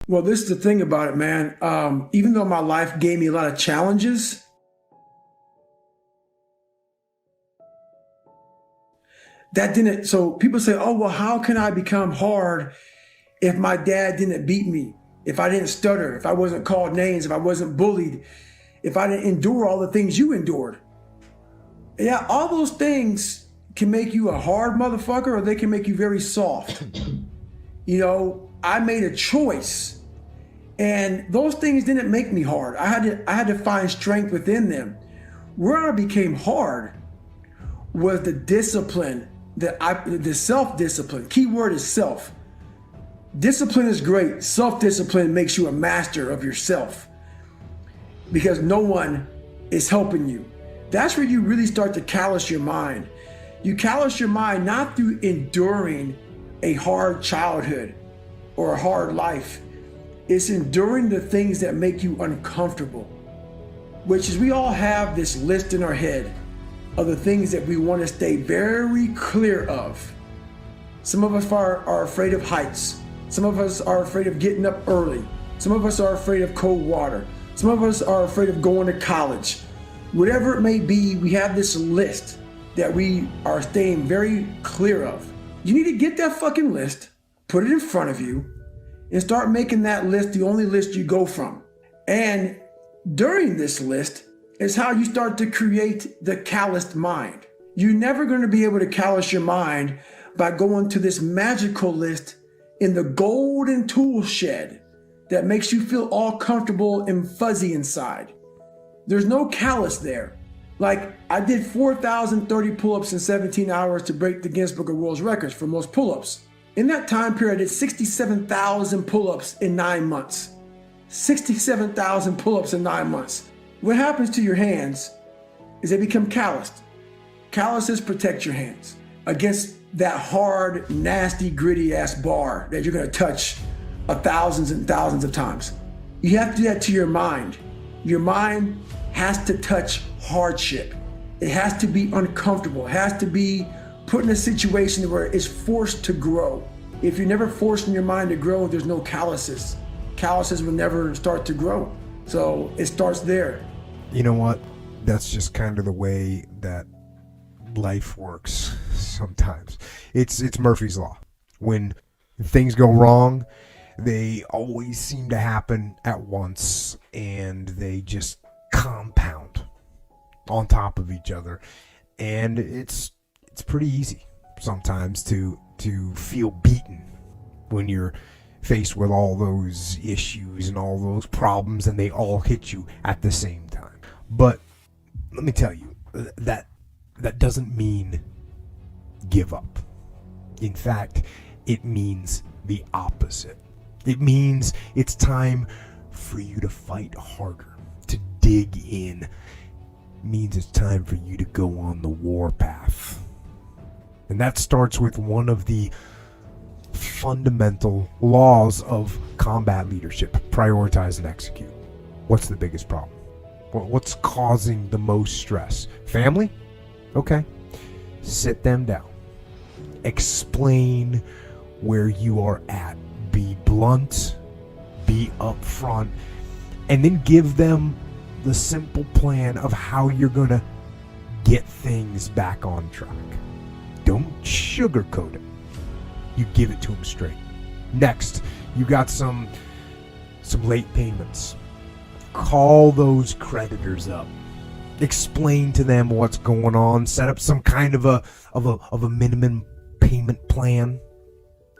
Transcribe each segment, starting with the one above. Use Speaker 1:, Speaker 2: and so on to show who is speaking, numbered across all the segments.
Speaker 1: Well, this is the thing about it, man. Even though my life gave me a lot of challenges, that didn't. So people say, oh, well, how can I become hard if my dad didn't beat me? If I didn't stutter, if I wasn't called names, if I wasn't bullied, if I didn't endure all the things you endured. Yeah, all those things can make you a hard motherfucker or they can make you very soft. I made a choice. And those things didn't make me hard. I had to find strength within them. Where I became hard was the discipline the self-discipline. Key word is self. Discipline is great. Self-discipline makes you a master of yourself because no one is helping you. That's where you really start to callous your mind. You callous your mind not through enduring a hard childhood or a hard life. It's enduring the things that make you uncomfortable, which is we all have this list in our head of the things that we want to stay very clear of. Some of us are afraid of heights. Some of us are afraid of getting up early. Some of us are afraid of cold water. Some of us are afraid of going to college. Whatever it may be, we have this list that we are staying very clear of. You need to get that fucking list, put it in front of you, and start making that list the only list you go from. And during this list is how you start to create the calloused mind. You're never going to be able to callous your mind by going to this magical list in the golden tool shed that makes you feel all comfortable and fuzzy inside. There's no callous there. Like, I did 4,030 pull-ups in 17 hours to break the Guinness Book of World Records for most pull-ups. In that time period, I did 67,000 pull-ups in 9 months. 67,000 pull-ups in 9 months. What happens to your hands is they become calloused. Calluses protect your hands against that hard, nasty, gritty ass bar that you're gonna touch thousands and thousands of times. You have to do that to your mind. Your mind has to touch hardship. It has to be uncomfortable. It has to be put in a situation where it's forced to grow. If you're never forcing your mind to grow, there's no calluses. Calluses will never start to grow. So it starts there.
Speaker 2: You know what? That's just kind of the way that life works sometimes. It's Murphy's Law. When things go wrong, they always seem to happen at once, and they just compound on top of each other. And it's pretty easy sometimes to feel beaten when you're faced with all those issues and all those problems, and they all hit you at the same time. But let me tell you, that doesn't mean give up. In fact, it means the opposite. It means it's time for you to fight harder, to dig in. It means it's time for you to go on the warpath. And that starts with one of the fundamental laws of combat leadership: prioritize and execute. What's the biggest problem? What's causing the most stress? Family? Okay. Sit them down. Explain where you are at. Be blunt, be upfront, and then give them the simple plan of how you're going to get things back on track. Don't sugarcoat it. You give it to them straight. Next, you got some late payments. Call those creditors up. Explain to them what's going on. Set up some kind of a minimum payment plan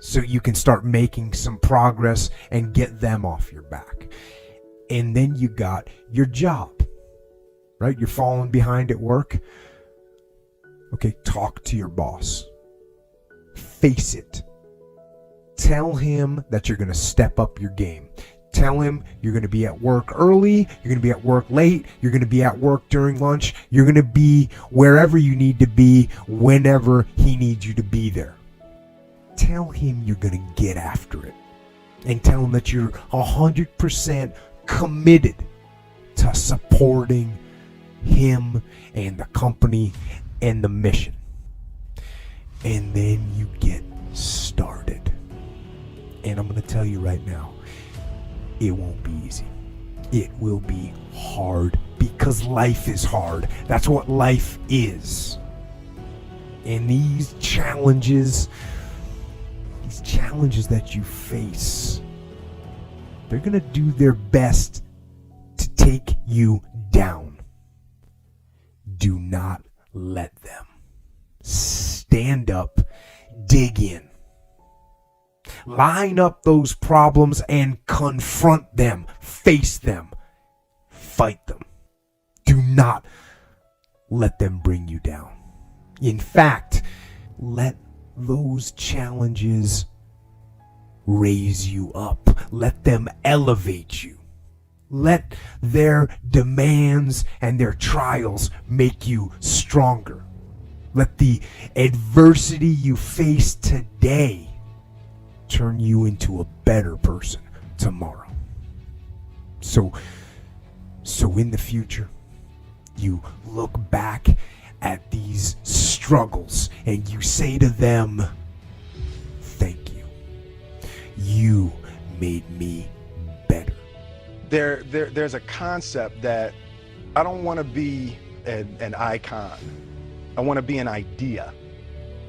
Speaker 2: so you can start making some progress and get them off your back. And then you got your job, right? You're falling behind at work. Okay, talk to your boss. Face it. Tell him that you're going to step up your game. Tell him you're going to be at work early, you're going to be at work late, you're going to be at work during lunch, you're going to be wherever you need to be whenever he needs you to be there. Tell him you're going to get after it. And tell him that you're 100% committed to supporting him and the company and the mission. And then you get started. And I'm going to tell you right now, it won't be easy. It will be hard because life is hard. That's what life is. And these challenges that you face, they're going to do their best to take you down. Do not let them. Stand up, dig in. Line up those problems and confront them, face them, fight them. Do not let them bring you down. In fact, let those challenges raise you up. Let them elevate you. Let their demands and their trials make you stronger. Let the adversity you face today turn you into a better person tomorrow. So in the future, you look back at these struggles and you say to them, thank you. You made me better.
Speaker 3: There's a concept that I don't want to be an icon. I want to be an idea.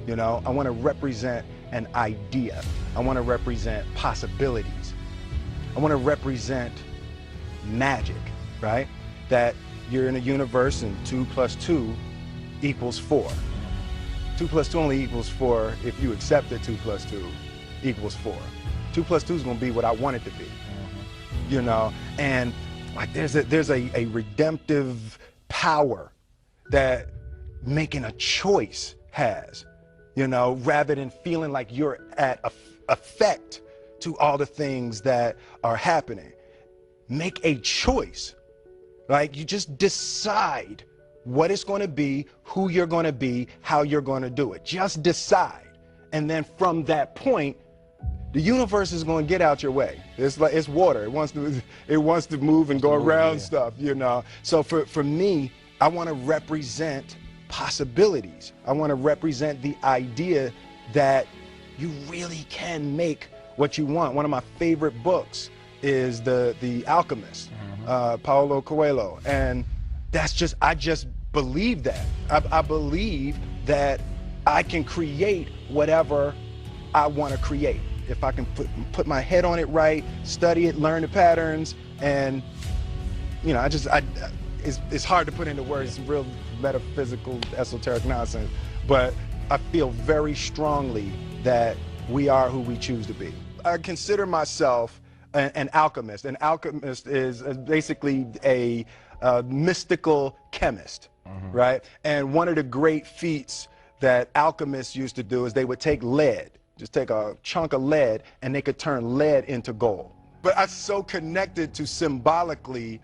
Speaker 3: You know, I want to represent an idea. I want to represent possibilities. I want to represent magic, right? That you're in a universe and 2 + 2 = 4. 2 + 2 only equals 4 if you accept that 2 + 2 = 4. 2 + 2 is going to be what I want it to be. You know, and like there's a redemptive power that making a choice has, you know, rather than feeling like you're at effect to all the things that are happening. Make a choice. Like, you just decide what it's going to be, who you're going to be, how you're going to do it. Just decide. And then from that point, the universe is going to get out your way. It's like, it's water. It wants to move and go around stuff, you know. So for me, I want to represent possibilities. I want to represent the idea that you really can make what you want. One of my favorite books is The Alchemist, Paulo Coelho. And I just believe that. I believe that I can create whatever I want to create. If I can put my head on it right, study it, learn the patterns, and, you know, it's hard to put into words, real metaphysical, esoteric nonsense, but I feel very strongly that we are who we choose to be. I consider myself an alchemist. An alchemist is basically a mystical chemist, right? And one of the great feats that alchemists used to do is they would take lead, just take a chunk of lead, and they could turn lead into gold. But I'm so connected to symbolically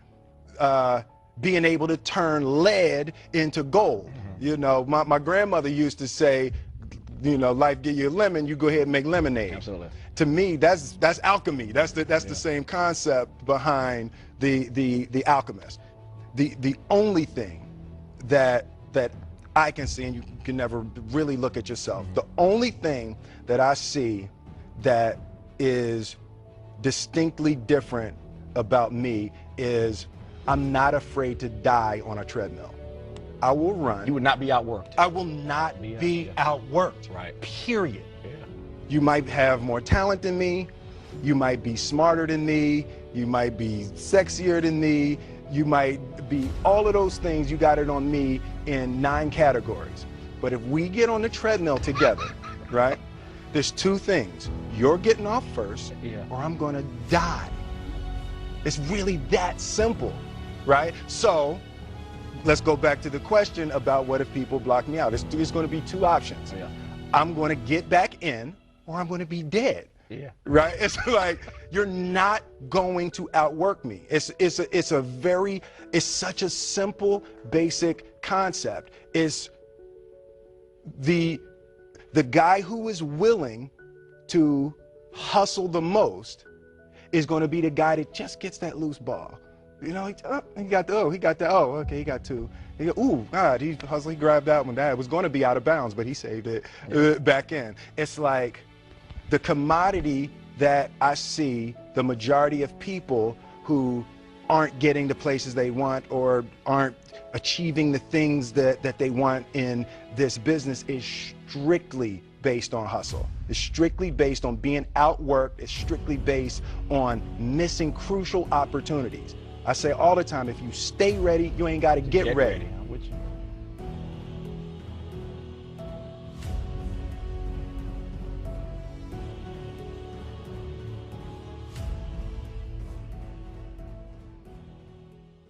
Speaker 3: being able to turn lead into gold. You know, my grandmother used to say, you know, life give you a lemon, you go ahead and make lemonade.
Speaker 4: Absolutely.
Speaker 3: To me, that's alchemy. That's the same concept behind the alchemist. The only thing that I can see, and you can never really look at yourself, the only thing that I see that is distinctly different about me is I'm not afraid to die on a treadmill. I will run.
Speaker 4: You would not be outworked.
Speaker 3: I will not be outworked.
Speaker 4: Right.
Speaker 3: Period.
Speaker 4: Yeah.
Speaker 3: You might have more talent than me. You might be smarter than me. You might be sexier than me. You might be all of those things. You got it on me in 9 categories. But if we get on the treadmill together, right, there's 2 things. You're getting off first, or I'm going to die. It's really that simple, right? So let's go back to the question about what if people block me out. It's going to be 2 options.
Speaker 4: Yeah.
Speaker 3: I'm going to get back in, or I'm going to be dead.
Speaker 4: Yeah.
Speaker 3: Right? It's like, you're not going to outwork me. It's such a simple, basic concept. It's the guy who is willing to hustle the most is going to be the guy that just gets that loose ball. You know, he got 2. He got, ooh, God, he hustled, he grabbed that one. That was going to be out of bounds, but he saved it back in. It's like the commodity that I see The majority of people who aren't getting the places they want or aren't achieving the things that they want in this business is strictly based on hustle. It's strictly based on being outworked. It's strictly based on missing crucial opportunities. I say all the time, if you stay ready, you ain't got to get ready.
Speaker 4: I'm with you.